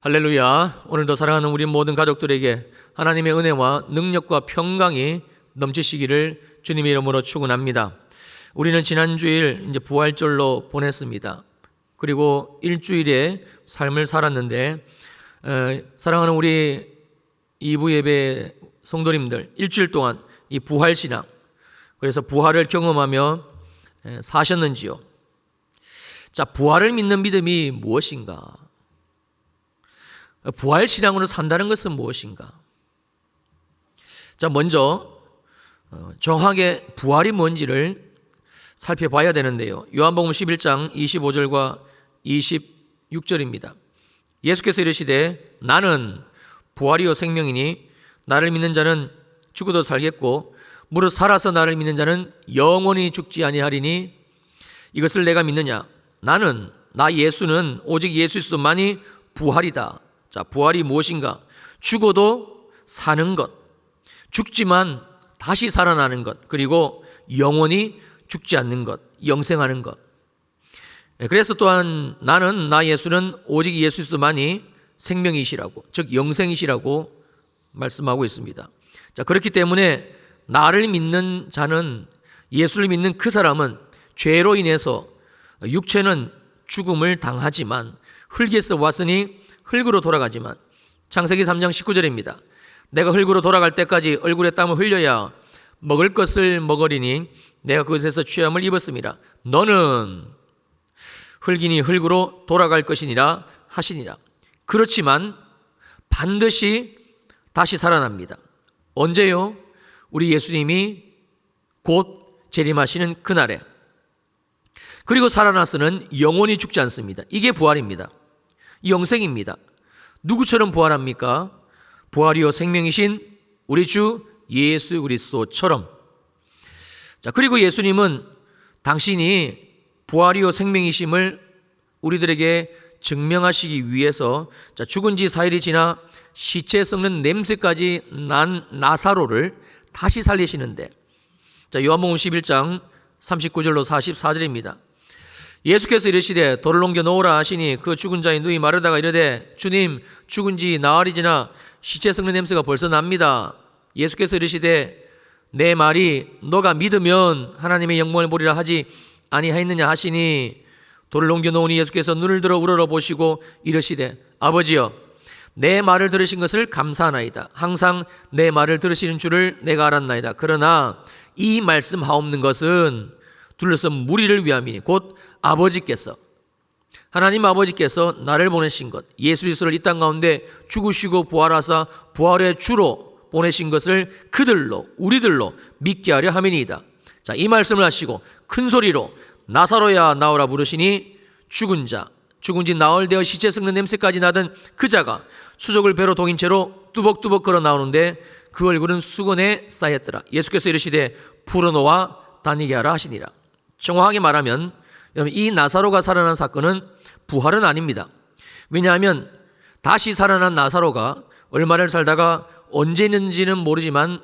할렐루야. 오늘도 사랑하는 우리 모든 가족들에게 하나님의 은혜와 능력과 평강이 넘치시기를 주님의 이름으로 축원합니다. 우리는 지난 주일 이제 부활절로 보냈습니다. 그리고 일주일의 삶을 살았는데 사랑하는 우리 2부 예배 성도님들 일주일 동안 이 부활신앙, 그래서 부활을 경험하며 사셨는지요? 자, 부활을 믿는 믿음이 무엇인가? 부활신앙으로 산다는 것은 무엇인가? 자, 먼저 정확하게 부활이 뭔지를 살펴봐야 되는데요. 요한복음 11장 25절과 26절입니다. 예수께서 이르시되 나는 부활이요 생명이니 나를 믿는 자는 죽어도 살겠고 무릇 살아서 나를 믿는 자는 영원히 죽지 아니하리니 이것을 내가 믿느냐? 나는 나 예수는 오직 예수 그리스도만이 부활이다. 자, 부활이 무엇인가? 죽어도 사는 것, 죽지만 다시 살아나는 것, 그리고 영원히 죽지 않는 것, 영생하는 것. 그래서 또한 나는 나 예수는 오직 예수 그리스도만이 생명이시라고, 즉 영생이시라고 말씀하고 있습니다. 자, 그렇기 때문에 나를 믿는 자는, 예수를 믿는 그 사람은 죄로 인해서 육체는 죽음을 당하지만 흙에서 왔으니 흙으로 돌아가지만, 창세기 3장 19절입니다. 내가 흙으로 돌아갈 때까지 얼굴에 땀을 흘려야 먹을 것을 먹으리니 내가 그것에서 취함을 입었음이라. 너는 흙이니 흙으로 돌아갈 것이니라 하시니라. 그렇지만 반드시 다시 살아납니다. 언제요? 우리 예수님이 곧 재림하시는 그날에. 그리고 살아나서는 영원히 죽지 않습니다. 이게 부활입니다. 영생입니다. 누구처럼 부활합니까? 부활이요 생명이신 우리 주 예수 그리스도처럼. 자, 그리고 예수님은 당신이 부활이요 생명이심을 우리들에게 증명하시기 위해서 죽은 지 4일이 지나 시체 썩는 냄새까지 난 나사로를 다시 살리시는데, 요한복음 11장 39절로 44절입니다. 예수께서 이르시되 돌을 옮겨 놓으라 하시니 그 죽은 자의 누이 마르다가 이르되 주님, 죽은 지 나흘이 지나 시체 썩는 냄새가 벌써 납니다. 예수께서 이르시되 내 말이 너가 믿으면 하나님의 영광을 보리라 하지 아니하였느냐 하시니, 돌을 옮겨 놓으니 예수께서 눈을 들어 우러러 보시고 이르시되 아버지여, 내 말을 들으신 것을 감사하나이다. 항상 내 말을 들으시는 줄을 내가 알았나이다. 그러나 이 말씀하옵는 것은 둘러서 무리를 위함이니 곧 아버지께서, 하나님 아버지께서 나를 보내신 것, 예수 그리스도를 이 땅 가운데 죽으시고 부활하사 부활의 주로 보내신 것을 그들로, 우리들로 믿게 하려 함이니이다. 자, 이 말씀을 하시고 큰 소리로 나사로야 나오라 부르시니 죽은 지 나흘 되어 시체 썩는 냄새까지 나던 그 자가 수족을 배로 동인 채로 뚜벅뚜벅 걸어 나오는데 그 얼굴은 수건에 쌓였더라. 예수께서 이르시되 풀어놓아 다니게 하라 하시니라. 정확하게 말하면 여러분, 이 나사로가 살아난 사건은 부활은 아닙니다. 왜냐하면 다시 살아난 나사로가 얼마를 살다가 언제 있는지는 모르지만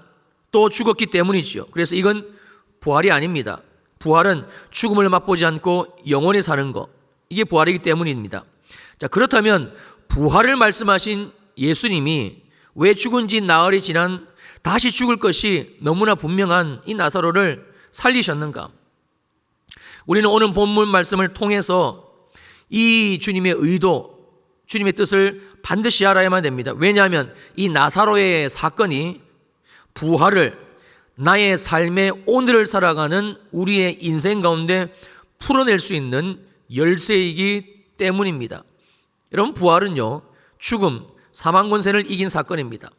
또 죽었기 때문이지요. 그래서 이건 부활이 아닙니다. 부활은 죽음을 맛보지 않고 영원히 사는 것, 이게 부활이기 때문입니다. 자, 그렇다면 부활을 말씀하신 예수님이 왜 죽은 지 나흘이 지난 다시 죽을 것이 너무나 분명한 이 나사로를 살리셨는가? 우리는 오늘 본문 말씀을 통해서 이 주님의 의도, 주님의 뜻을 반드시 알아야만 됩니다. 왜냐하면 이 나사로의 사건이 부활을, 나의 삶의 오늘을 살아가는 우리의 인생 가운데 풀어낼 수 있는 열쇠이기 때문입니다. 여러분, 부활은요, 죽음, 사망 권세를 이긴 사건입니다.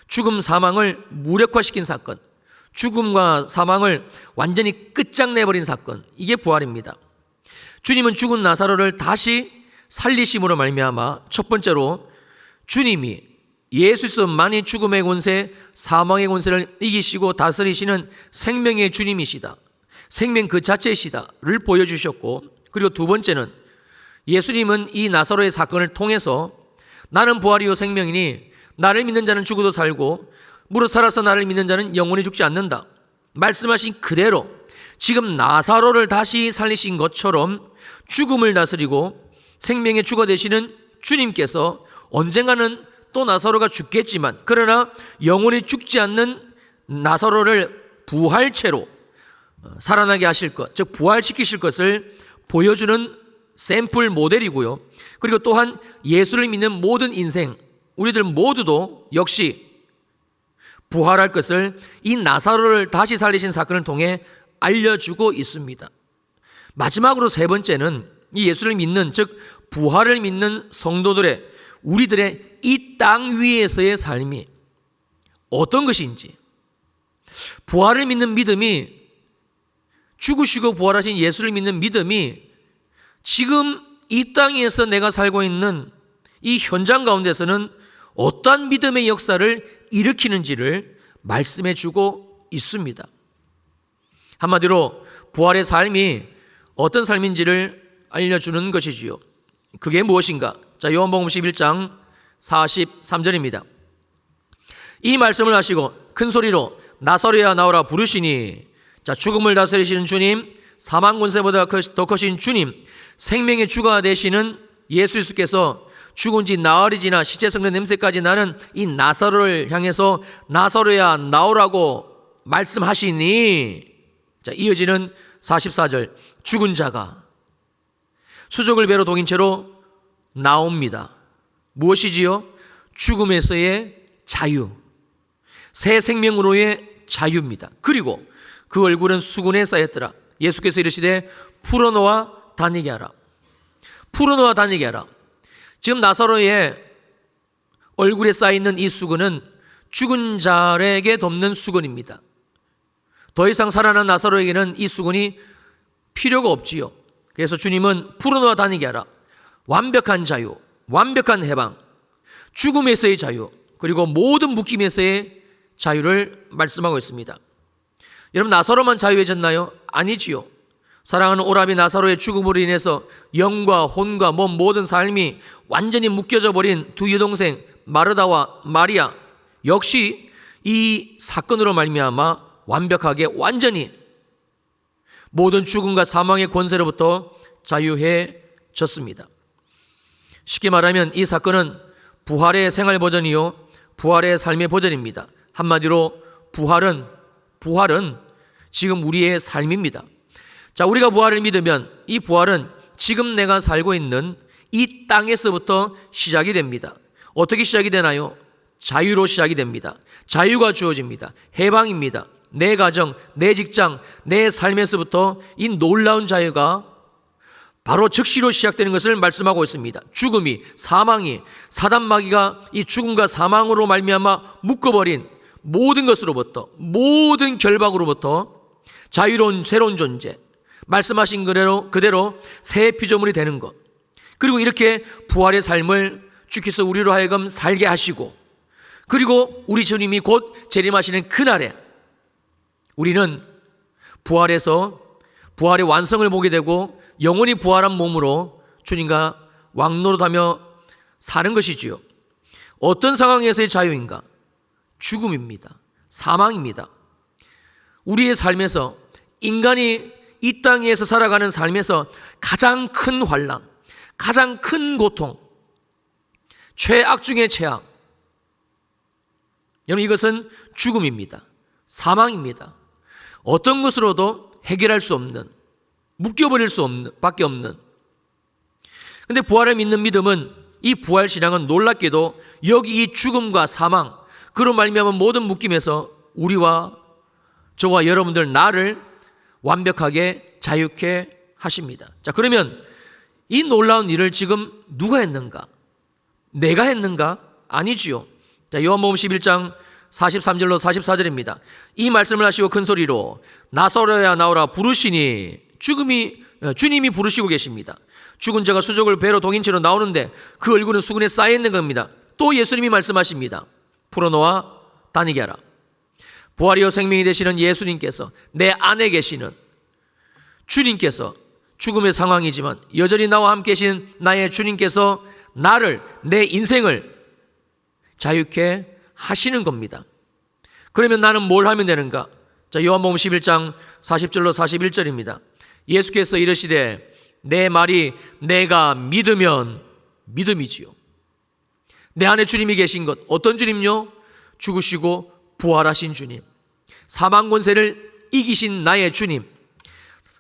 죽음, 사망을 무력화시킨 사건, 죽음과 사망을 완전히 끝장내버린 사건, 이게 부활입니다. 주님은 죽은 나사로를 다시 살리심으로 말미암아 첫 번째로 주님이 예수 그리스도만이 죽음의 권세, 사망의 권세를 이기시고 다스리시는 생명의 주님이시다, 생명 그 자체이시다를 보여주셨고, 그리고 두 번째는 예수님은 이 나사로의 사건을 통해서 나는 부활이요 생명이니 나를 믿는 자는 죽어도 살고 무릇 살아서 나를 믿는 자는 영원히 죽지 않는다 말씀하신 그대로 지금 나사로를 다시 살리신 것처럼 죽음을 다스리고 생명의 주가 되시는 주님께서 언젠가는 또 나사로가 죽겠지만 그러나 영원히 죽지 않는 나사로를 부활체로 살아나게 하실 것, 즉 부활시키실 것을 보여주는 샘플 모델이고요. 그리고 또한 예수를 믿는 모든 인생, 우리들 모두도 역시 부활할 것을 이 나사로를 다시 살리신 사건을 통해 알려주고 있습니다. 마지막으로 세 번째는 이 예수를 믿는, 즉 부활을 믿는 성도들의, 우리들의 이 땅 위에서의 삶이 어떤 것인지, 부활을 믿는 믿음이, 죽으시고 부활하신 예수를 믿는 믿음이 지금 이 땅에서 내가 살고 있는 이 현장 가운데서는 어떠한 믿음의 역사를 일으키는지를 말씀해 주고 있습니다. 한마디로 부활의 삶이 어떤 삶인지를 알려주는 것이지요. 그게 무엇인가? 자, 요한복음 11장 43절입니다. 이 말씀을 하시고 큰 소리로 나사로야 나오라 부르시니, 자, 죽음을 다스리시는 주님, 사망 권세보다 더 크신 주님, 생명의 주가 되시는 예수 그리스도께서 죽은 지 나흘이 지나 시체 썩는 냄새까지 나는 이 나사로를 향해서 나사로야 나오라고 말씀하시니, 자, 이어지는 44절, 죽은 자가 수족을 배로 동인 채로 나옵니다. 무엇이지요? 죽음에서의 자유, 새 생명으로의 자유입니다. 그리고 그 얼굴은 수군에 쌓였더라. 예수께서 이르시되 풀어놓아 다니게 하라. 풀어놓아 다니게 하라. 지금 나사로의 얼굴에 쌓여있는 이 수건은 죽은 자에게 덮는 수건입니다. 더 이상 살아난 나사로에게는 이 수건이 필요가 없지요. 그래서 주님은 풀어놓아 다니게 하라. 완벽한 자유, 완벽한 해방, 죽음에서의 자유, 그리고 모든 묶임에서의 자유를 말씀하고 있습니다. 여러분, 나사로만 자유해졌나요? 아니지요. 사랑하는 오라비 나사로의 죽음으로 인해서 영과 혼과 몸 모든 삶이 완전히 묶여져 버린 두 여동생 마르다와 마리아 역시 이 사건으로 말미암아 완벽하게 완전히 모든 죽음과 사망의 권세로부터 자유해졌습니다. 쉽게 말하면 이 사건은 부활의 생활 버전이요, 부활의 삶의 버전입니다. 한마디로 부활은 지금 우리의 삶입니다. 자, 우리가 부활을 믿으면 이 부활은 지금 내가 살고 있는 이 땅에서부터 시작이 됩니다. 어떻게 시작이 되나요? 자유로 시작이 됩니다. 자유가 주어집니다. 해방입니다. 내 가정, 내 직장, 내 삶에서부터 이 놀라운 자유가 바로 즉시로 시작되는 것을 말씀하고 있습니다. 죽음이, 사망이, 사단 마귀가 이 죽음과 사망으로 말미암아 묶어버린 모든 것으로부터, 모든 결박으로부터 자유로운 새로운 존재, 말씀하신 그대로 새 피조물이 되는 것, 그리고 이렇게 부활의 삶을 주께서 우리로 하여금 살게 하시고, 그리고 우리 주님이 곧 재림하시는 그날에 우리는 부활해서 부활의 완성을 보게 되고 영원히 부활한 몸으로 주님과 왕노릇하며 사는 것이지요. 어떤 상황에서의 자유인가? 죽음입니다. 사망입니다. 우리의 삶에서, 인간이 이 땅에서 살아가는 삶에서 가장 큰 환난, 가장 큰 고통, 최악 중의 최악, 여러분, 이것은 죽음입니다. 사망입니다. 어떤 것으로도 해결할 수 없는, 묶여버릴 수 없는, 밖에 없는. 근데 부활을 믿는 믿음은, 이 부활 신앙은 놀랍게도 여기 이 죽음과 사망, 그로 말미암은 모든 묶임에서 우리와 저와 여러분들, 나를 완벽하게 자유케 하십니다. 자, 그러면 이 놀라운 일을 지금 누가 했는가? 내가 했는가? 아니지요. 자, 요한복음 11장 43절로 44절입니다. 이 말씀을 하시고 큰 소리로 나사로야 나오라 부르시니, 주님이 부르시고 계십니다. 죽은 자가 수족을 배로 동인 채로 나오는데 그 얼굴은 수군에 쌓여 있는 겁니다. 또 예수님이 말씀하십니다. 풀어놓아 다니게 하라. 부활이요 생명이 되시는 예수님께서, 내 안에 계시는 주님께서, 죽음의 상황이지만 여전히 나와 함께 계신 나의 주님께서 나를, 내 인생을 자유케 하시는 겁니다. 그러면 나는 뭘 하면 되는가? 자, 요한복음 11장 40절로 41절입니다. 예수께서 이르시되 내 말이 내가 믿으면, 믿음이지요. 내 안에 주님이 계신 것, 어떤 주님요? 죽으시고 부활하신 주님, 사망 권세를 이기신 나의 주님.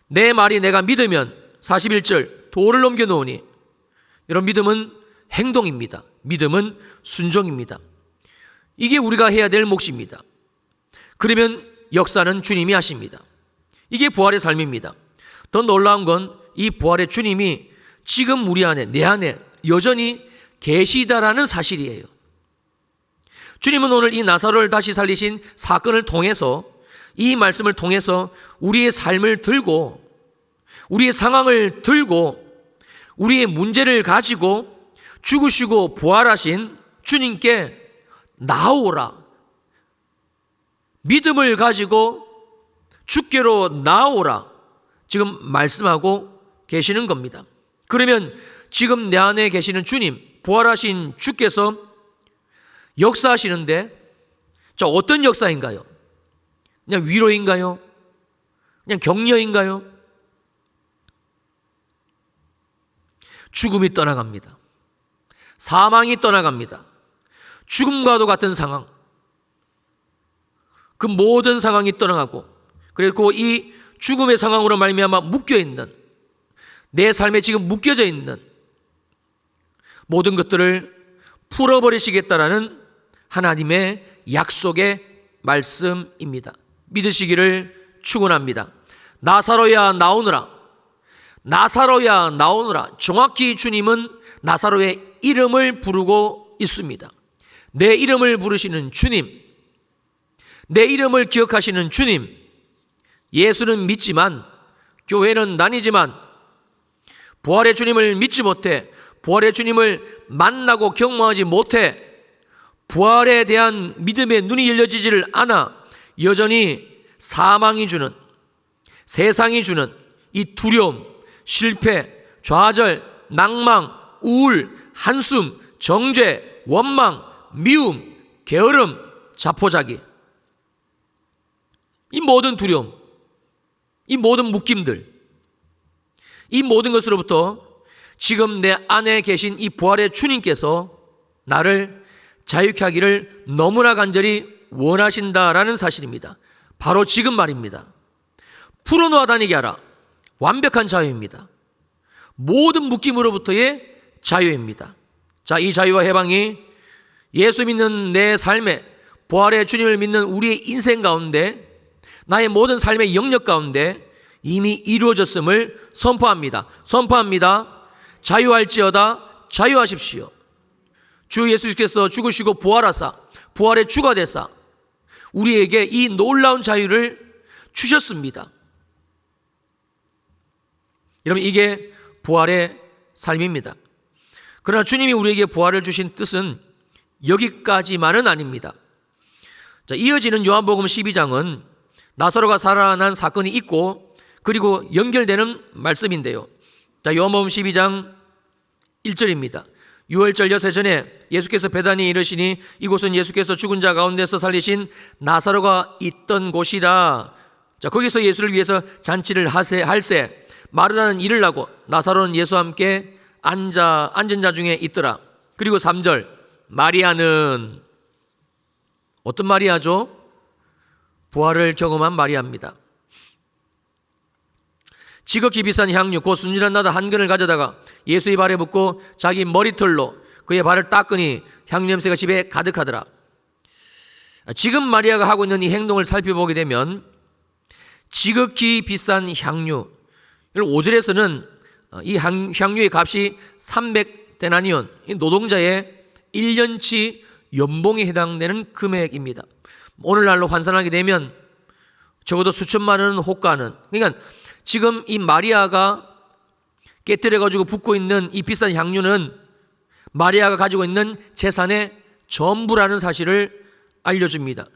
내 말이 내가 믿으면 41절 돌을 넘겨 놓으니, 여러분, 믿음은 행동입니다. 믿음은 순종입니다. 이게 우리가 해야 될 몫입니다. 그러면 역사는 주님이 하십니다. 이게 부활의 삶입니다. 더 놀라운 건 이 부활의 주님이 지금 우리 안에, 내 안에 여전히 계시다라는 사실이에요. 주님은 오늘 이 나사로를 다시 살리신 사건을 통해서, 이 말씀을 통해서 우리의 삶을 들고, 우리의 상황을 들고, 우리의 문제를 가지고 죽으시고 부활하신 주님께 나오라, 믿음을 가지고 주께로 나오라, 지금 말씀하고 계시는 겁니다. 그러면 지금 내 안에 계시는 주님, 부활하신 주께서 역사하시는데, 자, 어떤 역사인가요? 그냥 위로인가요? 그냥 격려인가요? 죽음이 떠나갑니다. 사망이 떠나갑니다. 죽음과도 같은 상황, 그 모든 상황이 떠나가고, 그리고 이 죽음의 상황으로 말미암아 묶여있는, 내 삶에 지금 묶여져 있는 모든 것들을 풀어버리시겠다라는 하나님의 약속의 말씀입니다. 믿으시기를 축원합니다. 나사로야 나오너라, 나사로야 나오너라. 정확히 주님은 나사로의 이름을 부르고 있습니다. 내 이름을 부르시는 주님, 내 이름을 기억하시는 주님. 예수는 믿지만, 교회는 다니지만 부활의 주님을 믿지 못해, 부활의 주님을 만나고 경험하지 못해, 부활에 대한 믿음의 눈이 열려지지를 않아 여전히 사망이 주는, 세상이 주는 이 두려움, 실패, 좌절, 낭망, 우울, 한숨, 정죄, 원망, 미움, 게으름, 자포자기, 이 모든 두려움, 이 모든 묶임들, 이 모든 것으로부터 지금 내 안에 계신 이 부활의 주님께서 나를 자유케 하기를 너무나 간절히 원하신다라는 사실입니다. 바로 지금 말입니다. 풀어놓아 다니게 하라. 완벽한 자유입니다. 모든 묶임으로부터의 자유입니다. 자, 이 자유와 해방이 예수 믿는 내 삶에, 부활의 주님을 믿는 우리의 인생 가운데, 나의 모든 삶의 영역 가운데 이미 이루어졌음을 선포합니다. 선포합니다. 자유할지어다 자유하십시오. 주 예수께서 죽으시고 부활하사, 부활의 주가 되사 우리에게 이 놀라운 자유를 주셨습니다. 여러분, 이게 부활의 삶입니다. 그러나 주님이 우리에게 부활을 주신 뜻은 여기까지만은 아닙니다. 자, 이어지는 요한복음 12장은 나사로가 살아난 사건이 있고, 그리고 연결되는 말씀인데요. 자, 요한복음 12장 1절입니다. 유월절 여세 전에 예수께서 베다니에 이르시니 이곳은 예수께서 죽은 자 가운데서 살리신 나사로가 있던 곳이라. 자, 거기서 예수를 위해서 잔치를 할세 마르다는 일을 하고 나사로는 예수와 함께 앉은 자 중에 있더라. 그리고 3절, 마리아는 어떤 마리아죠? 부활을 경험한 마리아입니다. 지극히 비싼 향유 곧 순진한 나다 한 근을 가져다가 예수의 발에 붓고 자기 머리털로 그의 발을 닦으니 향유 냄새가 집에 가득하더라. 지금 마리아가 하고 있는 이 행동을 살펴보게 되면 지극히 비싼 향유, 5절에서는 이 향유의 값이 300데나니온, 노동자의 1년치 연봉에 해당되는 금액입니다. 오늘날로 환산하게 되면 적어도 수천만 원은 호가는, 그러니까 지금 이 마리아가 깨뜨려가지고 붓고 있는 이 비싼 향유는 마리아가 가지고 있는 재산의 전부라는 사실을 알려줍니다.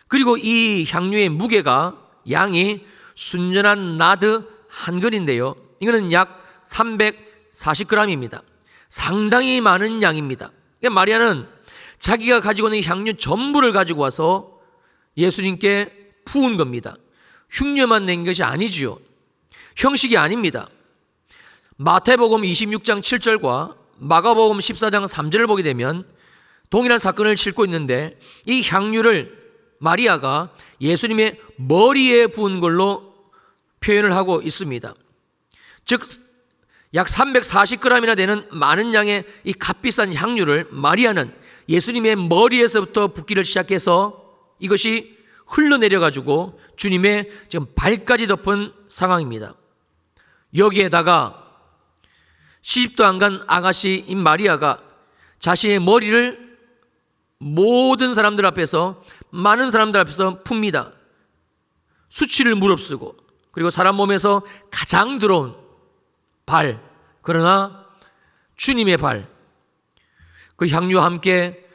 그리고 이 향유의 무게가, 양이 순전한 나드 한 근인데요, 이거는 약 340g입니다. 상당히 많은 양입니다. 그러니까 마리아는 자기가 가지고 있는 향유 전부를 가지고 와서 예수님께 부은 겁니다. 흉내만 낸 것이 아니지요. 형식이 아닙니다. 마태복음 26장 7절과 마가복음 14장 3절을 보게 되면 동일한 사건을 싣고 있는데 이 향유를 마리아가 예수님의 머리에 부은 걸로 표현을 하고 있습니다. 즉 약 340g이나 되는 많은 양의 이 값비싼 향유를 마리아는 예수님의 머리에서부터 붓기를 시작해서 이것이 흘러내려 가지고 주님의 지금 발까지 덮은 상황입니다. 여기에다가 시집도 안 간 아가씨인 마리아가 자신의 머리를 모든 사람들 앞에서, 많은 사람들 앞에서 풉니다. 수치를 무릅쓰고, 그리고 사람 몸에서 가장 더러운 발, 그러나 주님의 발, 그 향유와 함께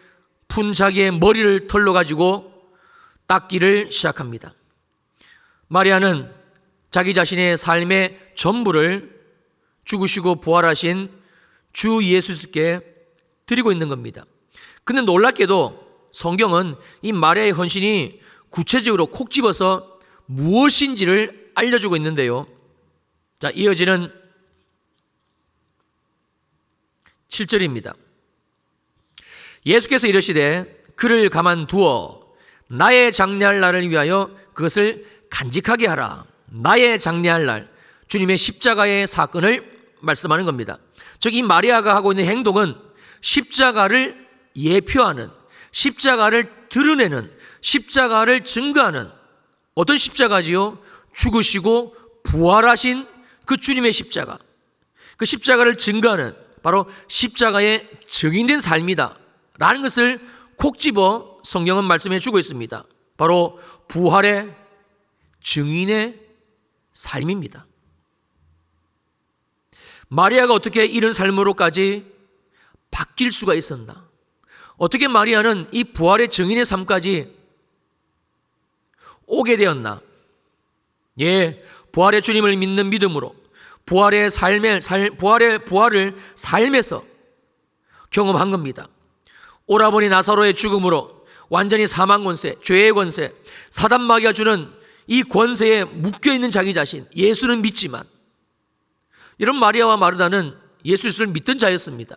푼 자기의 머리를 털러 가지고 닦기를 시작합니다. 마리아는 자기 자신의 삶의 전부를 죽으시고 부활하신 주 예수께 드리고 있는 겁니다. 근데 놀랍게도 성경은 이 마리아의 헌신이 구체적으로 콕 집어서 무엇인지를 알려주고 있는데요. 자, 이어지는 7절입니다. 예수께서 이르시되 그를 가만두어 나의 장례할 날을 위하여 그것을 간직하게 하라. 나의 장례할 날, 주님의 십자가의 사건을 말씀하는 겁니다. 즉 이 마리아가 하고 있는 행동은 십자가를 예표하는, 십자가를 드러내는, 십자가를 증거하는 어떤 십자가지요? 죽으시고 부활하신 그 주님의 십자가, 그 십자가를 증거하는 바로 십자가의 증인된 삶이다 라는 것을 콕 집어 성경은 말씀해 주고 있습니다. 바로 부활의 증인의 삶입니다. 마리아가 어떻게 이런 삶으로까지 바뀔 수가 있었나? 어떻게 마리아는 이 부활의 증인의 삶까지 오게 되었나? 예, 부활의 주님을 믿는 믿음으로 부활의 부활을 삶에서 경험한 겁니다. 오라버니 나사로의 죽음으로 완전히 사망 권세, 죄의 권세, 사단 마귀가 주는 이 권세에 묶여있는 자기 자신, 예수는 믿지만, 이런 마리아와 마르다는 예수를 믿던 자였습니다.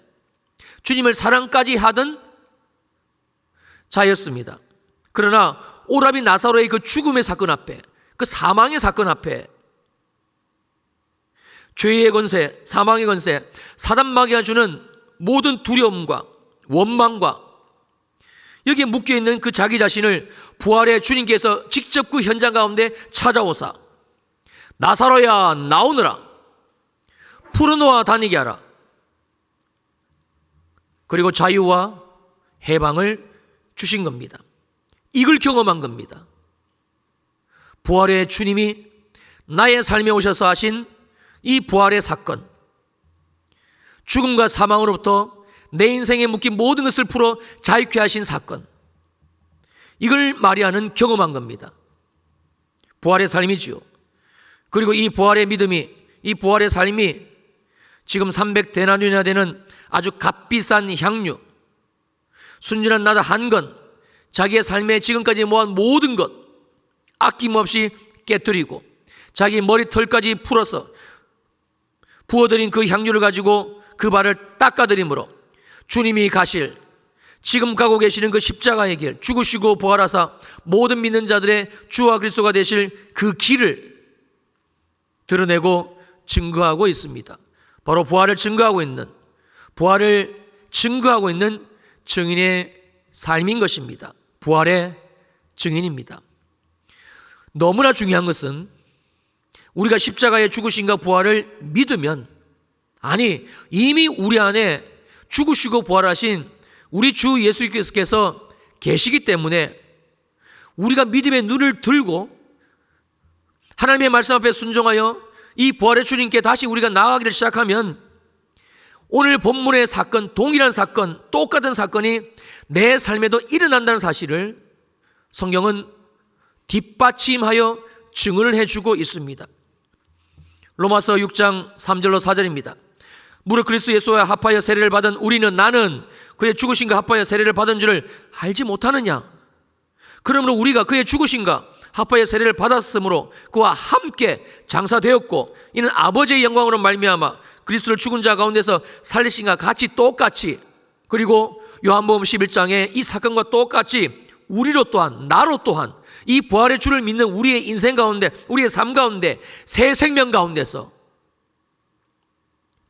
주님을 사랑까지 하던 자였습니다. 그러나 오라비 나사로의 그 죽음의 사건 앞에, 그 사망의 사건 앞에 죄의 권세, 사망의 권세, 사단 마귀가 주는 모든 두려움과 원망과 여기에 묶여있는 그 자기 자신을 부활의 주님께서 직접 그 현장 가운데 찾아오사 나사로야 나오너라, 풀어놓아 다니게 하라, 그리고 자유와 해방을 주신 겁니다. 이걸 경험한 겁니다. 부활의 주님이 나의 삶에 오셔서 하신 이 부활의 사건, 죽음과 사망으로부터 내 인생에 묶인 모든 것을 풀어 자유케 하신 사건, 이걸 마리아는 경험한 겁니다. 부활의 삶이지요. 그리고 이 부활의 믿음이, 이 부활의 삶이 지금 300데나리온이나 되는 아주 값비싼 향유, 순전한 나다 한 건, 자기의 삶에 지금까지 모은 모든 것 아낌없이 깨뜨리고 자기 머리털까지 풀어서 부어드린 그 향유를 가지고 그 발을 닦아드림으로 주님이 가실, 지금 가고 계시는 그 십자가의 길, 죽으시고 부활하사 모든 믿는 자들의 주와 그리스도가 되실 그 길을 드러내고 증거하고 있습니다. 바로 부활을 증거하고 있는, 부활을 증거하고 있는 증인의 삶인 것입니다. 부활의 증인입니다. 너무나 중요한 것은 우리가 십자가의 죽으심과 부활을 믿으면, 아니 이미 우리 안에 죽으시고 부활하신 우리 주 예수께서 계시기 때문에 우리가 믿음의 눈을 들고 하나님의 말씀 앞에 순종하여 이 부활의 주님께 다시 우리가 나아가기를 시작하면 오늘 본문의 사건, 동일한 사건, 똑같은 사건이 내 삶에도 일어난다는 사실을 성경은 뒷받침하여 증언을 해주고 있습니다. 로마서 6장 3절로 4절입니다. 무릇 그리스도 예수와 합하여 세례를 받은 우리는 나는 그의 죽으심과 합하여 세례를 받은 줄을 알지 못하느냐? 그러므로 우리가 그의 죽으심과 합하여 세례를 받았으므로 그와 함께 장사되었고 이는 아버지의 영광으로 말미암아 그리스도를 죽은 자 가운데서 살리신과 같이 똑같이, 그리고 요한복음 11장에 이 사건과 똑같이 우리로 또한, 나로 또한 이 부활의 주를 믿는 우리의 인생 가운데, 우리의 삶 가운데, 새 생명 가운데서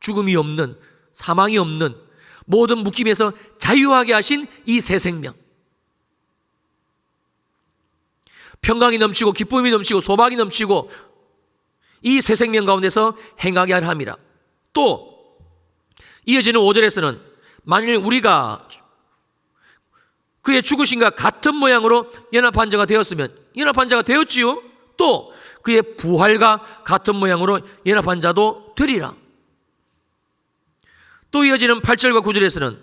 죽음이 없는, 사망이 없는 모든 묶임에서 자유하게 하신 이 새 생명, 평강이 넘치고 기쁨이 넘치고 소망이 넘치고 이 새 생명 가운데서 행하게 하려 함이라. 또 이어지는 5절에서는 만일 우리가 그의 죽으심과 같은 모양으로 연합한 자가 되었으면, 연합한 자가 되었지요. 또 그의 부활과 같은 모양으로 연합한 자도 되리라. 또 이어지는 8절과 9절에서는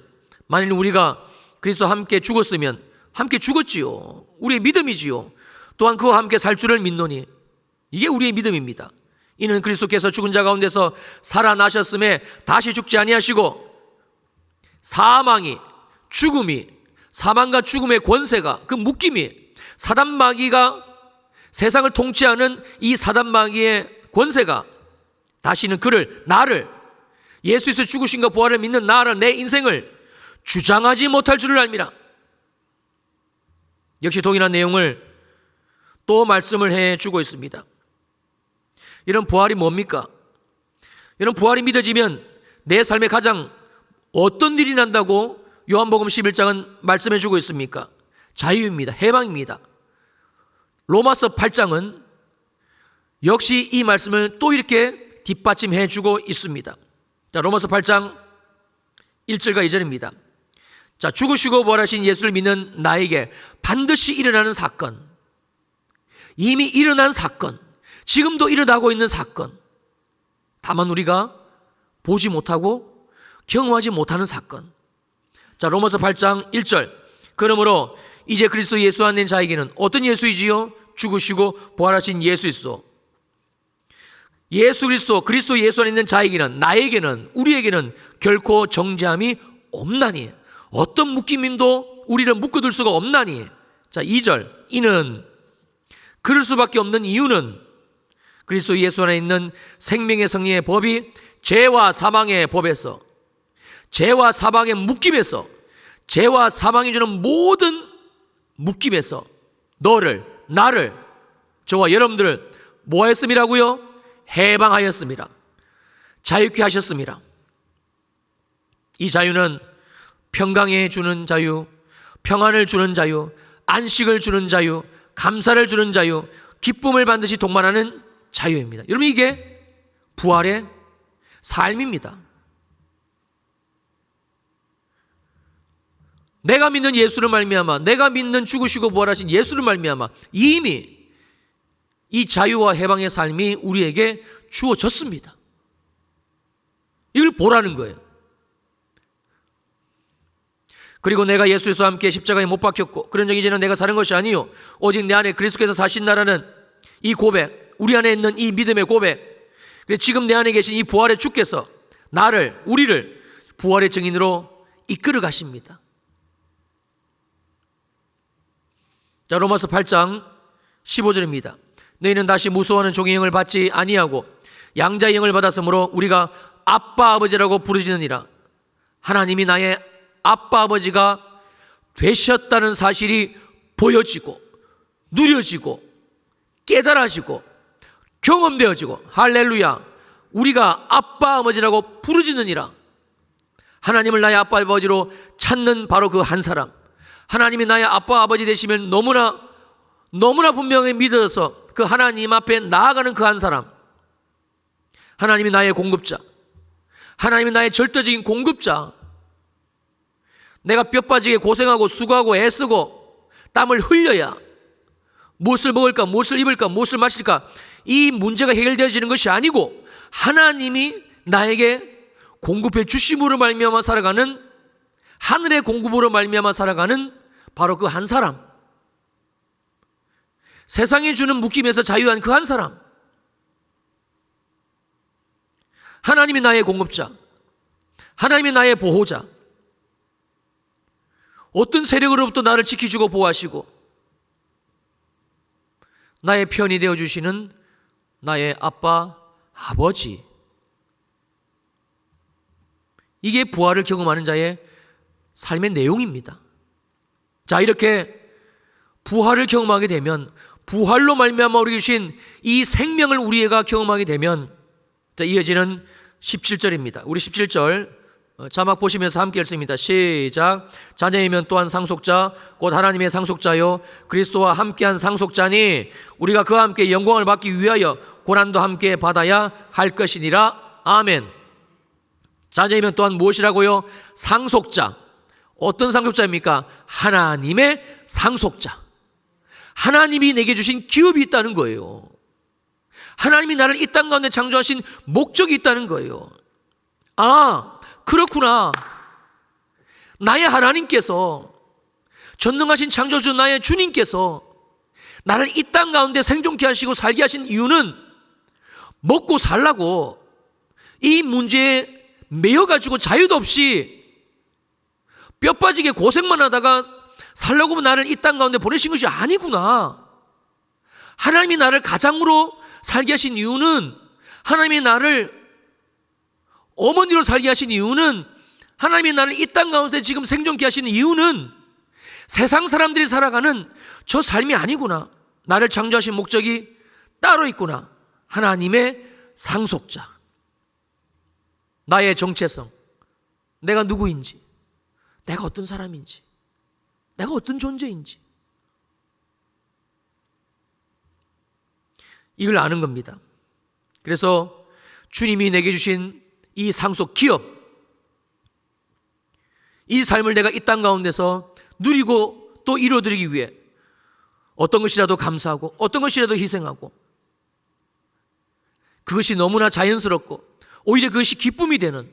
만일 우리가 그리스도와 함께 죽었으면, 함께 죽었지요. 우리의 믿음이지요. 또한 그와 함께 살 줄을 믿노니, 이게 우리의 믿음입니다. 이는 그리스도께서 죽은 자 가운데서 살아나셨음에 다시 죽지 아니하시고 사망이, 죽음이, 사망과 죽음의 권세가, 그 묶임이, 사단마귀가 세상을 통치하는 이 사단마귀의 권세가 다시는 그를, 나를, 예수께서 죽으신과 부활을 믿는 나를, 내 인생을 주장하지 못할 줄을 알미라. 역시 동일한 내용을 또 말씀을 해주고 있습니다. 이런 부활이 뭡니까? 이런 부활이 믿어지면 내 삶에 가장 어떤 일이 난다고 요한복음 11장은 말씀해 주고 있습니까? 자유입니다. 해방입니다. 로마서 8장은 역시 이 말씀을 또 이렇게 뒷받침해 주고 있습니다. 자, 로마서 8장 1절과 2절입니다. 자, 죽으시고 부활하신 예수를 믿는 나에게 반드시 일어나는 사건, 이미 일어난 사건, 지금도 일어나고 있는 사건, 다만 우리가 보지 못하고 경험하지 못하는 사건. 자, 로마서 8장 1절. 그러므로 이제 그리스도 예수 안에 있는 자에게는 어떤 예수이지요? 죽으시고 부활하신 예수이소. 예수 그리스도, 그리스도 예수 안에 있는 자에게는, 나에게는, 우리에게는 결코 정죄함이 없나니, 어떤 묶임도 우리를 묶어둘 수가 없나니. 자, 2절. 이는, 그럴 수밖에 없는 이유는 그리스도 예수 안에 있는 생명의 성령의 법이 죄와 사망의 법에서, 죄와 사망의 묶임에서, 죄와 사망이 주는 모든 묶임에서 너를, 나를, 저와 여러분들을 뭐 했음이라고요? 해방하였습니다. 자유케 하셨습니다. 이 자유는 평강에 주는 자유, 평안을 주는 자유, 안식을 주는 자유, 감사를 주는 자유, 기쁨을 반드시 동반하는 자유입니다. 여러분, 이게 부활의 삶입니다. 내가 믿는 예수를 말미암아, 내가 믿는 죽으시고 부활하신 예수를 말미암아 이미 이 자유와 해방의 삶이 우리에게 주어졌습니다. 이걸 보라는 거예요. 그리고 내가 예수와 함께 십자가에 못 박혔고 그런 적 이제는 내가 사는 것이 아니요 오직 내 안에 그리스도께서 사신다라는 이 고백, 우리 안에 있는 이 믿음의 고백, 지금 내 안에 계신 이 부활의 주께서 나를, 우리를 부활의 증인으로 이끌어 가십니다. 자, 로마서 8장 15절입니다. 너희는 다시 무수하는 종의 영을 받지 아니하고 양자의 영을 받았으므로 우리가 아빠 아버지라고 부르짖느니라. 하나님이 나의 아빠 아버지가 되셨다는 사실이 보여지고 누려지고 깨달아지고 경험되어지고, 할렐루야, 우리가 아빠 아버지라고 부르짖느니라. 하나님을 나의 아빠 아버지로 찾는 바로 그 한 사람, 하나님이 나의 아빠 아버지 되시면 너무나 분명히 믿어서 그 하나님 앞에 나아가는 그 한 사람, 하나님이 나의 공급자, 하나님이 나의 절대적인 공급자. 내가 뼈 빠지게 고생하고 수고하고 애쓰고 땀을 흘려야 무엇을 먹을까, 무엇을 입을까, 무엇을 마실까, 이 문제가 해결되어지는 것이 아니고 하나님이 나에게 공급해 주심으로 말미암아 살아가는, 하늘의 공급으로 말미암아 살아가는 바로 그 한 사람, 세상이 주는 묶임에서 자유한 그 한 사람, 하나님이 나의 공급자, 하나님이 나의 보호자, 어떤 세력으로부터 나를 지키시고 보호하시고 나의 편이 되어주시는 나의 아빠, 아버지. 이게 부활을 경험하는 자의 삶의 내용입니다. 자, 이렇게 부활을 경험하게 되면, 부활로 말미암아 우리 주신 이 생명을 우리가 경험하게 되면, 자, 이어지는 17절입니다. 우리 17절 자막 보시면서 함께 읽습니다. 시작. 자녀이면 또한 상속자 곧 하나님의 상속자요 그리스도와 함께한 상속자니 우리가 그와 함께 영광을 받기 위하여 고난도 함께 받아야 할 것이니라. 아멘. 자녀이면 또한 무엇이라고요? 상속자. 어떤 상속자입니까? 하나님의 상속자. 하나님이 내게 주신 기업이 있다는 거예요. 하나님이 나를 이 땅 가운데 창조하신 목적이 있다는 거예요. 아, 그렇구나. 나의 하나님께서, 전능하신 창조주 나의 주님께서 나를 이 땅 가운데 생존케 하시고 살게 하신 이유는 먹고 살라고, 이 문제에 매여가지고 자유도 없이 뼈 빠지게 고생만 하다가 살려고 나를 이 땅 가운데 보내신 것이 아니구나. 하나님이 나를 가장으로 살게 하신 이유는, 하나님이 나를 어머니로 살게 하신 이유는, 하나님이 나를 이 땅 가운데 지금 생존케 하시는 이유는 세상 사람들이 살아가는 저 삶이 아니구나. 나를 창조하신 목적이 따로 있구나. 하나님의 상속자. 나의 정체성, 내가 누구인지, 내가 어떤 사람인지, 내가 어떤 존재인지, 이걸 아는 겁니다. 그래서 주님이 내게 주신 이 상속 기업, 이 삶을 내가 이 땅 가운데서 누리고 또 이루어드리기 위해 어떤 것이라도 감사하고 어떤 것이라도 희생하고, 그것이 너무나 자연스럽고 오히려 그것이 기쁨이 되는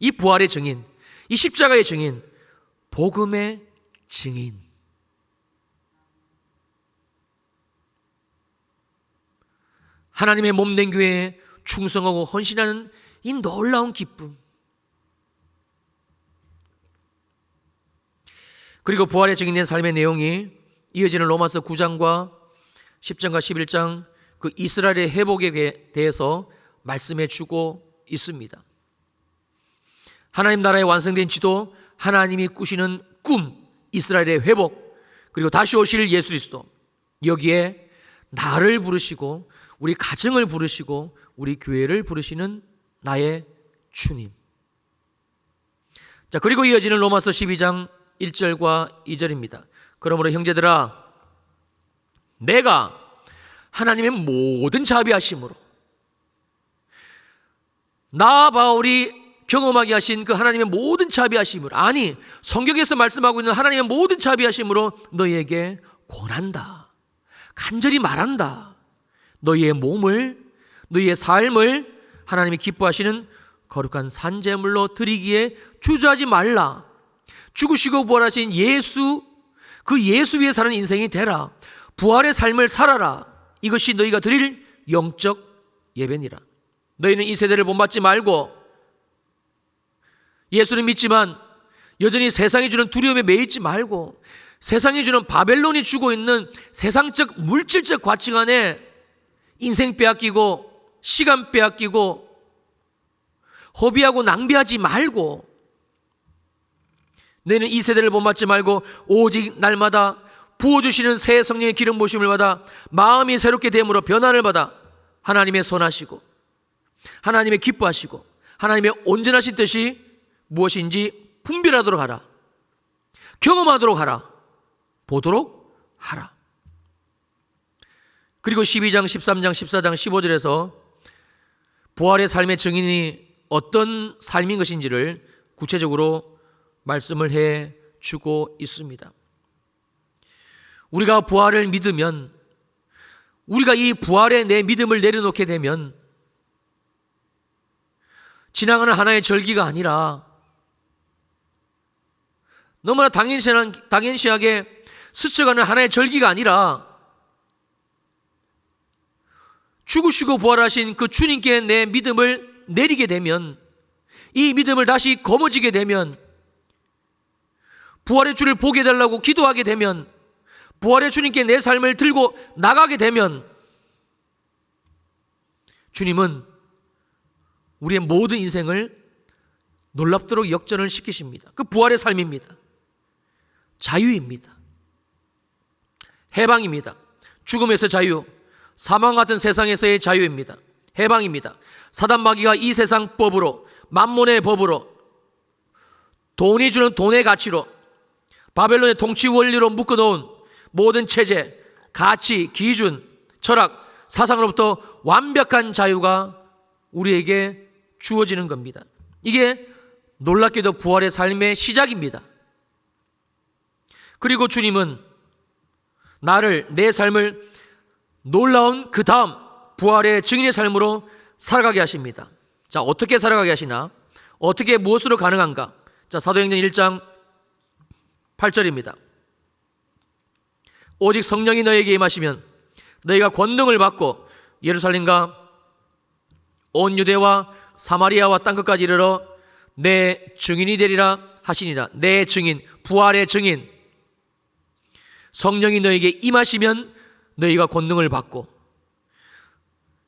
이 부활의 증인, 이 십자가의 증인, 복음의 증인. 하나님의 몸된 교회에 충성하고 헌신하는 이 놀라운 기쁨. 그리고 부활의 증인된 삶의 내용이 이어지는 로마서 9장과 10장과 11장 그 이스라엘의 회복에 대해서 말씀해 주고 있습니다. 하나님 나라의 완성된 지도, 하나님이 꾸시는 꿈, 이스라엘의 회복, 그리고 다시 오실 예수 그리스도, 여기에 나를 부르시고 우리 가정을 부르시고 우리 교회를 부르시는 나의 주님. 자, 그리고 이어지는 로마서 12장 1절과 2절입니다. 그러므로 형제들아, 내가 하나님의 모든 자비하심으로, 나 바울이 경험하게 하신 그 하나님의 모든 자비하심으로, 아니 성경에서 말씀하고 있는 하나님의 모든 자비하심으로 너희에게 권한다, 간절히 말한다. 너희의 몸을, 너희의 삶을 하나님이 기뻐하시는 거룩한 산제물로 드리기에 주저하지 말라. 죽으시고 부활하신 예수, 그 예수 위에 사는 인생이 되라. 부활의 삶을 살아라. 이것이 너희가 드릴 영적 예배니라. 너희는 이 세대를 본받지 말고, 예수는 믿지만 여전히 세상이 주는 두려움에 매이지 말고, 세상이 주는 바벨론이 주고 있는 세상적 물질적 가치 안에 인생 빼앗기고 시간 빼앗기고 허비하고 낭비하지 말고, 너희는 이 세대를 본받지 말고 오직 날마다 부어주시는 새 성령의 기름 부으심을 받아 마음이 새롭게 됨으로 변화를 받아 하나님의 선하시고 하나님의 기뻐하시고 하나님의 온전하신 뜻이 무엇인지 분별하도록 하라. 경험하도록 하라. 보도록 하라. 그리고 12장, 13장, 14장, 15절에서 부활의 삶의 증인이 어떤 삶인 것인지를 구체적으로 말씀을 해 주고 있습니다. 우리가 부활을 믿으면, 우리가 이 부활에 내 믿음을 내려놓게 되면 지나가는 하나의 절기가 아니라 너무나 당연시하게 스쳐가는 하나의 절기가 아니라 죽으시고 부활하신 그 주님께 내 믿음을 내리게 되면, 이 믿음을 다시 거머쥐게 되면, 부활의 주를 보게 해달라고 기도하게 되면, 부활의 주님께 내 삶을 들고 나가게 되면, 주님은 우리의 모든 인생을 놀랍도록 역전을 시키십니다. 그 부활의 삶입니다. 자유입니다. 해방입니다. 죽음에서 자유, 사망 같은 세상에서의 자유입니다. 해방입니다. 사단 마귀가 이 세상 법으로, 만몬의 법으로, 돈이 주는 돈의 가치로, 바벨론의 통치 원리로 묶어놓은 모든 체제, 가치, 기준, 철학, 사상으로부터 완벽한 자유가 우리에게 주어지는 겁니다. 이게 놀랍게도 부활의 삶의 시작입니다. 그리고 주님은 나를, 내 삶을 놀라운 그 다음 부활의 증인의 삶으로 살아가게 하십니다. 자, 어떻게 살아가게 하시나? 어떻게, 무엇으로 가능한가? 자, 사도행전 1장 8절입니다. 오직 성령이 너에게 임하시면 너희가 권능을 받고 예루살렘과 온 유대와 사마리아와 땅끝까지 이르러 내 증인이 되리라 하시니라. 내 증인, 부활의 증인. 성령이 너에게 임하시면 너희가 권능을 받고,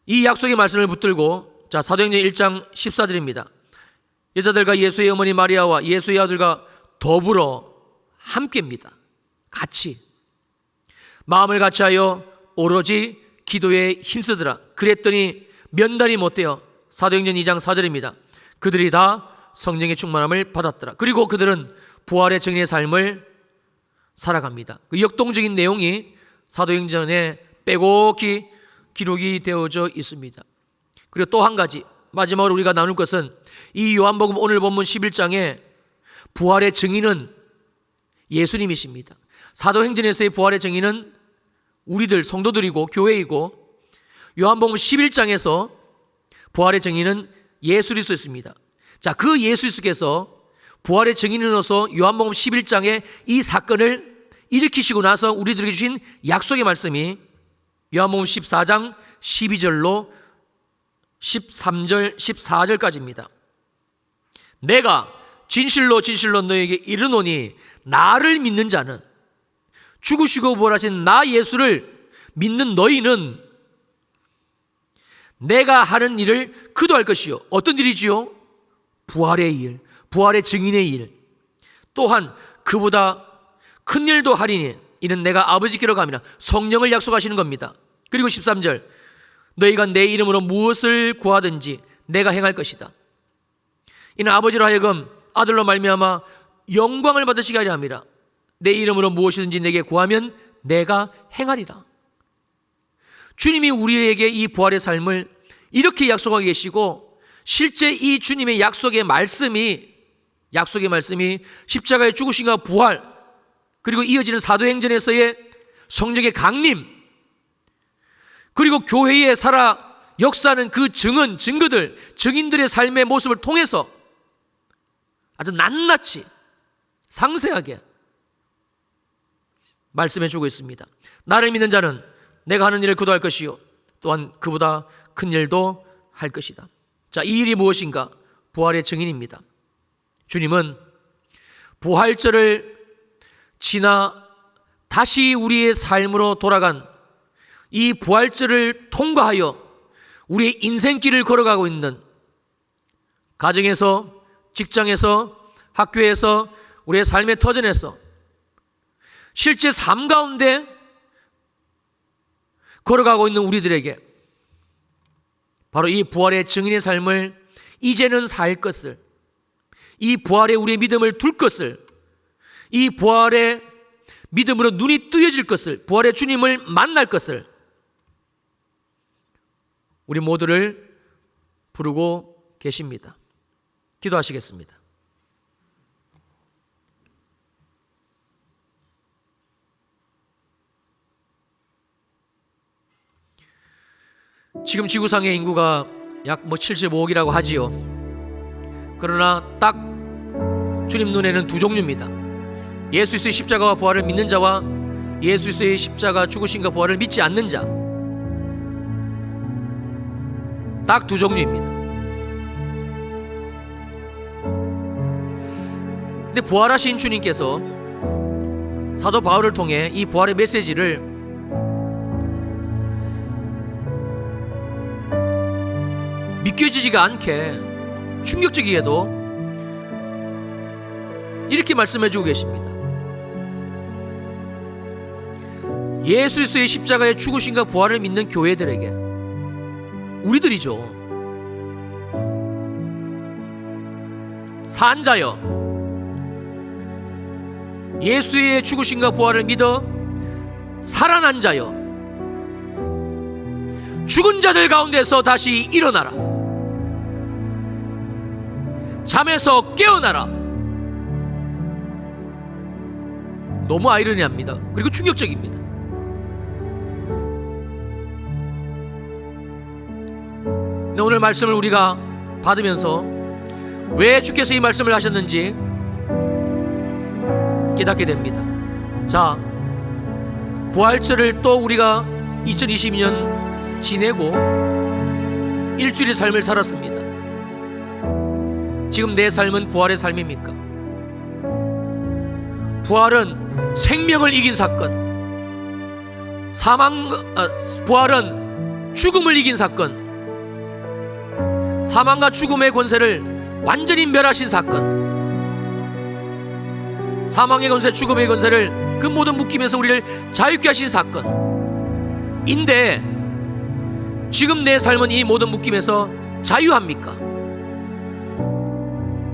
이 약속의 말씀을 붙들고, 자, 사도행전 1장 14절입니다. 여자들과 예수의 어머니 마리아와 예수의 아들과 더불어 함께입니다. 같이 마음을 같이하여 오로지 기도에 힘쓰더라. 그랬더니 몇 달이 못되어, 사도행전 2장 4절입니다. 그들이 다 성령의 충만함을 받았더라. 그리고 그들은 부활의 증인의 삶을 살아갑니다. 그 역동적인 내용이 사도행전에 빼곡히 기록이 되어져 있습니다. 그리고 또 한 가지, 마지막으로 우리가 나눌 것은 이 요한복음 오늘 본문 11장에 부활의 증인은 예수님이십니다. 사도행전에서의 부활의 증인은 우리들 성도들이고 교회이고, 요한복음 11장에서 부활의 증인은 예수 그리스도였습니다. 자, 그 예수 그리스도께서 부활의 증인으로서 요한복음 11장에 이 사건을 일으키시고 나서 우리들에게 주신 약속의 말씀이 요한복음 14장 12절로 13절, 14절까지입니다. 내가 진실로 진실로 너에게 이르노니 나를 믿는 자는, 죽으시고 부활하신 나 예수를 믿는 너희는 내가 하는 일을 그도 할 것이요. 어떤 일이지요? 부활의 일, 부활의 증인의 일. 또한 그보다 큰 일도 하리니 이는 내가 아버지께로 감이라. 성령을 약속하시는 겁니다. 그리고 13절, 너희가 내 이름으로 무엇을 구하든지 내가 행할 것이다. 이는 아버지로 하여금 아들로 말미암아 영광을 받으시게 하려 함이라. 내 이름으로 무엇이든지 내게 구하면 내가 행하리라. 주님이 우리에게 이 부활의 삶을 이렇게 약속하고 계시고, 실제 이 주님의 약속의 말씀이 십자가의 죽으심과 부활, 그리고 이어지는 사도행전에서의 성령의 강림, 그리고 교회에 살아 역사하는 그 증거들, 증인들의 삶의 모습을 통해서 아주 낱낱이 상세하게 말씀해 주고 있습니다. 나를 믿는 자는 내가 하는 일을 그도 할 것이요 또한 그보다 큰 일도 할 것이다. 자, 이 일이 무엇인가? 부활의 증인입니다. 주님은 부활절을 지나 다시 우리의 삶으로 돌아간 이 부활절을 통과하여 우리의 인생길을 걸어가고 있는, 가정에서, 직장에서, 학교에서, 우리의 삶의 터전에서 실제 삶 가운데 걸어가고 있는 우리들에게 바로 이 부활의 증인의 삶을 이제는 살 것을, 이 부활에 우리의 믿음을 둘 것을, 이 부활의 믿음으로 눈이 뜨여질 것을, 부활의 주님을 만날 것을 우리 모두를 부르고 계십니다. 기도하시겠습니다. 지금 지구상의 인구가 약 75억이라고 하지요. 그러나 딱 주님 눈에는 두 종류입니다. 예수 그리스도의 십자가와 부활을 믿는 자와 예수 그리스도의 십자가 죽으심과 부활을 믿지 않는 자, 딱 두 종류입니다. 근데 부활하신 주님께서 사도 바울을 통해 이 부활의 메시지를 믿겨지지가 않게 충격적이게도 이렇게 말씀해 주고 계십니다. 예수 그리스도의 십자가의 죽으심과 부활을 믿는 교회들에게, 우리들이죠, 산 자여, 예수의 죽으심과 부활을 믿어 살아난 자여, 죽은 자들 가운데서 다시 일어나라, 잠에서 깨어나라. 너무 아이러니합니다. 그리고 충격적입니다. 오늘 말씀을 우리가 받으면서 왜 주께서 이 말씀을 하셨는지 깨닫게 됩니다. 자, 부활절을 또 우리가 2022년 지내고 일주일의 삶을 살았습니다. 지금 내 삶은 부활의 삶입니까? 부활은 생명을 이긴 사건, 부활은 죽음을 이긴 사건, 사망과 죽음의 권세를 완전히 멸하신 사건, 사망의 권세, 죽음의 권세를 그 모든 묶임에서 우리를 자유케 하신 사건인데, 지금 내 삶은 이 모든 묶임에서 자유합니까?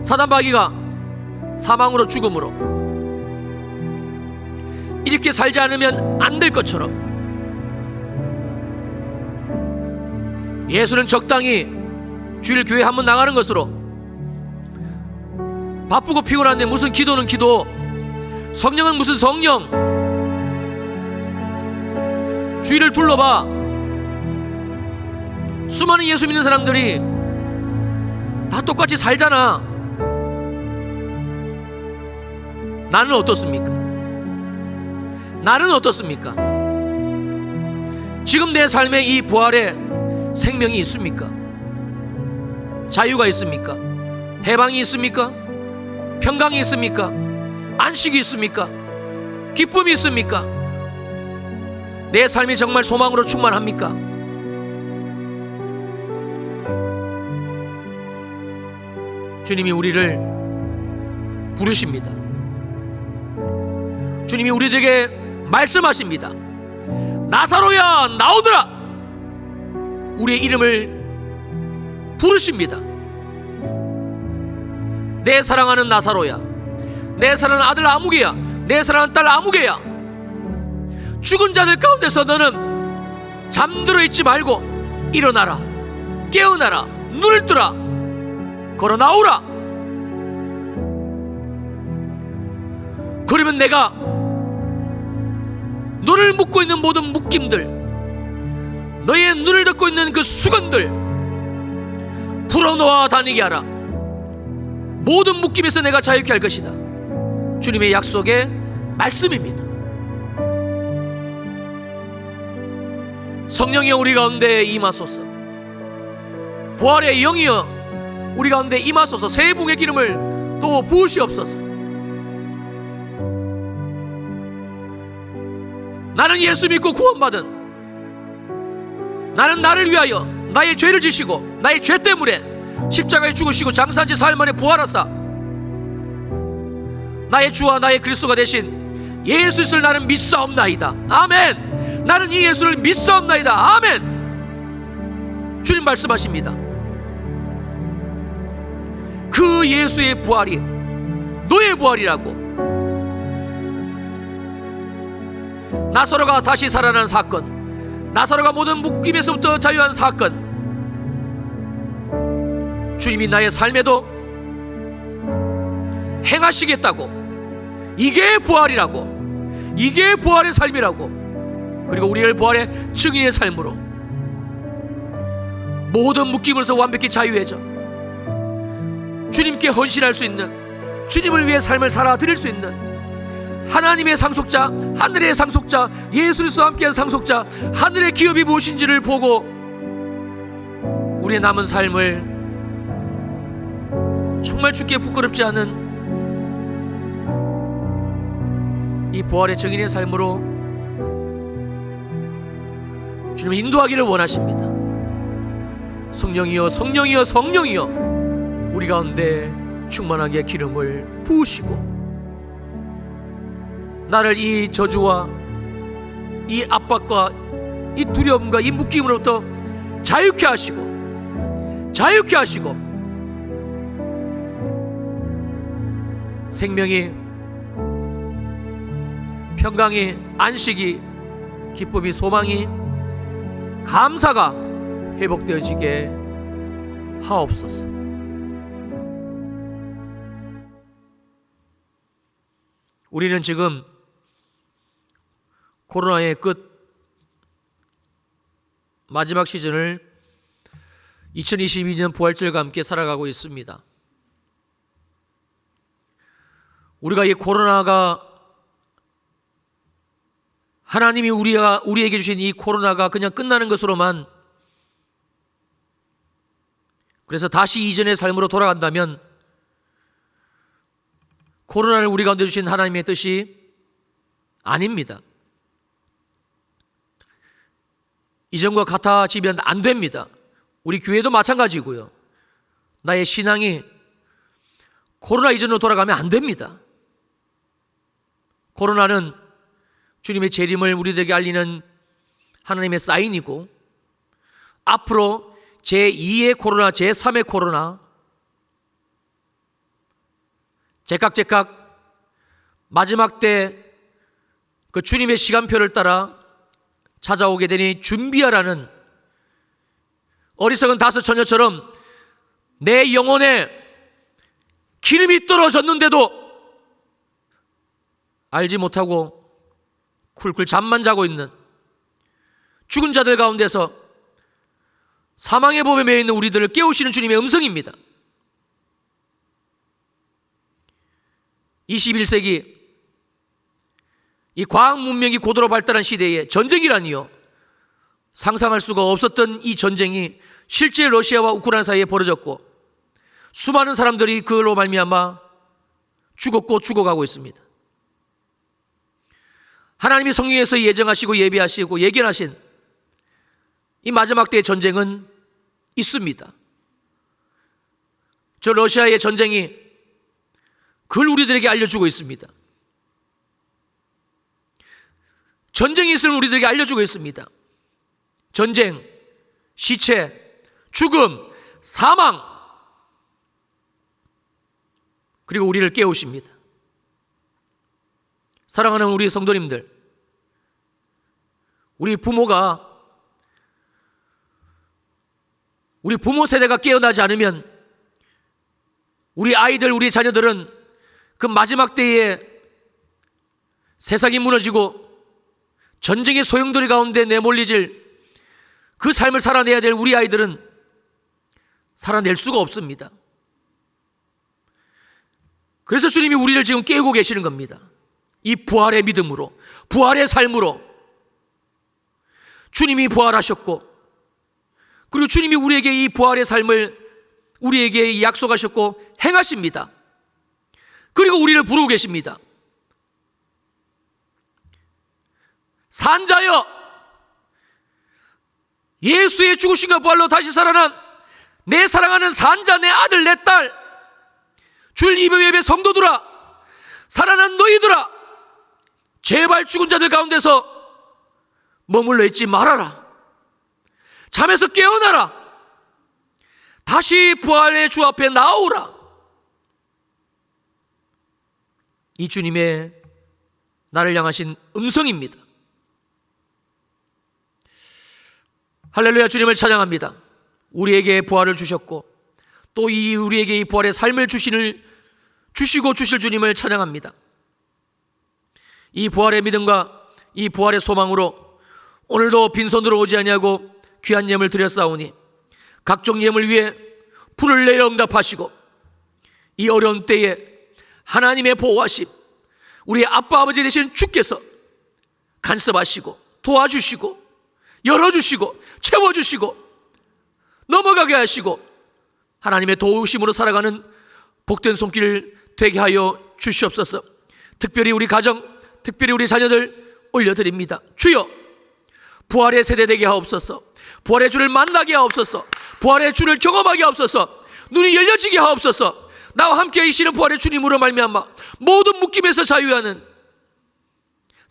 사단마귀가 사망으로 죽음으로 이렇게 살지 않으면 안 될 것처럼 예수는 적당히 주일 교회 한번 나가는 것으로, 바쁘고 피곤한데 무슨 기도는 기도, 성령은 무슨 성령, 주일을 둘러봐 수많은 예수 믿는 사람들이 다 똑같이 살잖아. 나는 어떻습니까? 나는 어떻습니까? 지금 내 삶에 이 부활의 생명이 있습니까? 자유가 있습니까? 해방이 있습니까? 평강이 있습니까? 안식이 있습니까? 기쁨이 있습니까? 내 삶이 정말 소망으로 충만합니까? 주님이 우리를 부르십니다. 주님이 우리들에게 말씀하십니다. 나사로야, 나오더라. 우리의 이름을 부르십니다. 내 사랑하는 나사로야, 내 사랑하는 아들 아무개야, 내 사랑하는 딸 아무개야, 죽은 자들 가운데서 너는 잠들어 있지 말고 일어나라, 깨어나라, 눈을 뜨라, 걸어 나오라. 그러면 내가 너를 묶고 있는 모든 묶임들, 너의 눈을 덮고 있는 그 수건들 풀어놓아 다니게 하라. 모든 묶임에서 내가 자유케 할 것이다. 주님의 약속의 말씀입니다. 성령이여 우리 가운데 임하소서. 부활의 영이여 우리 가운데 임하소서. 새 붕의 기름을 또 부으시옵소서. 나는 예수 믿고 구원받은, 나는 나를 위하여 나의 죄를 지시고 나의 죄 때문에 십자가에 죽으시고 장사한 지 사흘 만에 부활하사 나의 주와 나의 그리스도가 되신 예수 그리스도를 나는 믿사옵나이다. 아멘. 나는 이 예수를 믿사옵나이다. 아멘. 주님 말씀하십니다. 그 예수의 부활이 너의 부활이라고. 나사로가 다시 살아난 사건, 나사로가 모든 묶임에서부터 자유한 사건, 주님이 나의 삶에도 행하시겠다고. 이게 부활이라고, 이게 부활의 삶이라고. 그리고 우리를 부활의 증인의 삶으로 모든 묶임으로서 완벽히 자유해져 주님께 헌신할 수 있는, 주님을 위해 삶을 살아드릴 수 있는 하나님의 상속자, 하늘의 상속자, 예수 그리스도와 함께한 상속자, 하늘의 기업이 무엇인지를 보고 우리의 남은 삶을 정말 주께 부끄럽지 않은 이 부활의 증인의 삶으로 주님이 인도하기를 원하십니다. 성령이여, 성령이여, 성령이여 우리 가운데 충만하게 기름을 부으시고 나를 이 저주와 이 압박과 이 두려움과 이 묶임으로부터 자유케 하시고 생명이, 평강이, 안식이, 기쁨이, 소망이, 감사가 회복되어지게 하옵소서. 우리는 지금 코로나의 끝 마지막 시즌을 2022년 부활절과 함께 살아가고 있습니다. 우리가 이 코로나가, 하나님이 우리에게 주신 이 코로나가 그냥 끝나는 것으로만, 그래서 다시 이전의 삶으로 돌아간다면 코로나를 우리 가운데 주신 하나님의 뜻이 아닙니다. 이전과 같아지면 안 됩니다. 우리 교회도 마찬가지고요. 나의 신앙이 코로나 이전으로 돌아가면 안 됩니다. 코로나는 주님의 재림을 우리들에게 알리는 하나님의 사인이고, 앞으로 제2의 코로나, 제3의 코로나, 제깍제깍 마지막 때 그 주님의 시간표를 따라 찾아오게 되니 준비하라는, 어리석은 다섯 처녀처럼 내 영혼에 기름이 떨어졌는데도 알지 못하고 쿨쿨 잠만 자고 있는 죽은 자들 가운데서 사망의 법에 매여 있는 우리들을 깨우시는 주님의 음성입니다. 21세기 이 과학 문명이 고도로 발달한 시대에 전쟁이라니요, 상상할 수가 없었던 이 전쟁이 실제 러시아와 우크라이나 사이에 벌어졌고, 수많은 사람들이 그걸로 말미암아 죽었고 죽어가고 있습니다. 하나님이 성경에서 예정하시고 예비하시고 예견하신 이 마지막 때의 전쟁은 있습니다. 저 러시아의 전쟁이 그걸 우리들에게 알려주고 있습니다. 전쟁이 있음을 우리들에게 알려주고 있습니다. 전쟁, 시체, 죽음, 사망, 그리고 우리를 깨우십니다. 사랑하는 우리 성도님들, 우리 부모 세대가 깨어나지 않으면 우리 아이들, 우리 자녀들은 그 마지막 때에 세상이 무너지고 전쟁의 소용돌이 가운데 내몰리질 그 삶을 살아내야 될 우리 아이들은 살아낼 수가 없습니다. 그래서 주님이 우리를 지금 깨우고 계시는 겁니다. 이 부활의 믿음으로, 부활의 삶으로. 주님이 부활하셨고, 그리고 주님이 우리에게 이 부활의 삶을 우리에게 약속하셨고 행하십니다. 그리고 우리를 부르고 계십니다. 산자여, 예수의 죽으심과 부활로 다시 살아난 내 사랑하는 산자, 내 아들, 내 딸, 주일 예배 성도들아, 살아난 너희들아, 제발 죽은 자들 가운데서 머물러 있지 말아라. 잠에서 깨어나라. 다시 부활의 주 앞에 나오라. 이 주님의 나를 향하신 음성입니다. 할렐루야. 주님을 찬양합니다. 우리에게 부활을 주셨고 또 우리에게 이 부활의 삶을 주시고 주실 주님을 찬양합니다. 이 부활의 믿음과 이 부활의 소망으로 오늘도 빈손으로 오지 아니하고 귀한 예물 드렸사오니 각종 예물 위에 불을 내려 응답하시고 이 어려운 때에 하나님의 보호하심, 우리 아빠 아버지 되신 주께서 간섭하시고 도와주시고 열어주시고 채워주시고 넘어가게 하시고 하나님의 도우심으로 살아가는 복된 손길 되게 하여 주시옵소서. 특별히 우리 가정, 특별히 우리 자녀들 올려드립니다. 주여, 부활의 세대 되게 하옵소서. 부활의 주를 만나게 하옵소서. 부활의 주를 경험하게 하옵소서. 눈이 열려지게 하옵소서. 나와 함께 계시는 부활의 주님으로 말미암아 모든 묶임에서 자유하는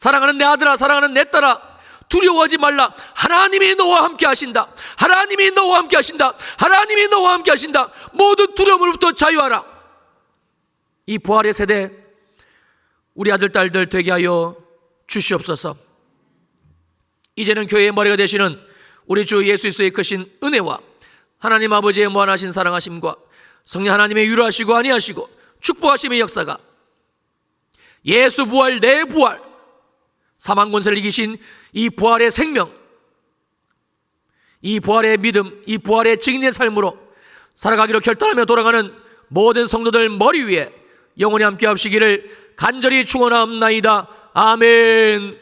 사랑하는 내 아들아, 사랑하는 내 딸아, 두려워하지 말라. 하나님이 너와 함께 하신다. 하나님이 너와 함께 하신다. 하나님이 너와 함께 하신다. 모든 두려움으로부터 자유하라. 이 부활의 세대 우리 아들 딸들 되게 하여 주시옵소서. 이제는 교회의 머리가 되시는 우리 주 예수 그리스도의 크신 은혜와 하나님 아버지의 무한하신 사랑하심과 성령 하나님의 위로하시고 안위하시고 축복하심의 역사가 예수 부활, 내 부활, 사망 권세를 이기신 이 부활의 생명, 이 부활의 믿음, 이 부활의 증인의 삶으로 살아가기로 결단하며 돌아가는 모든 성도들 머리 위에 영원히 함께 하시기를 간절히 축원하옵나이다. 아멘.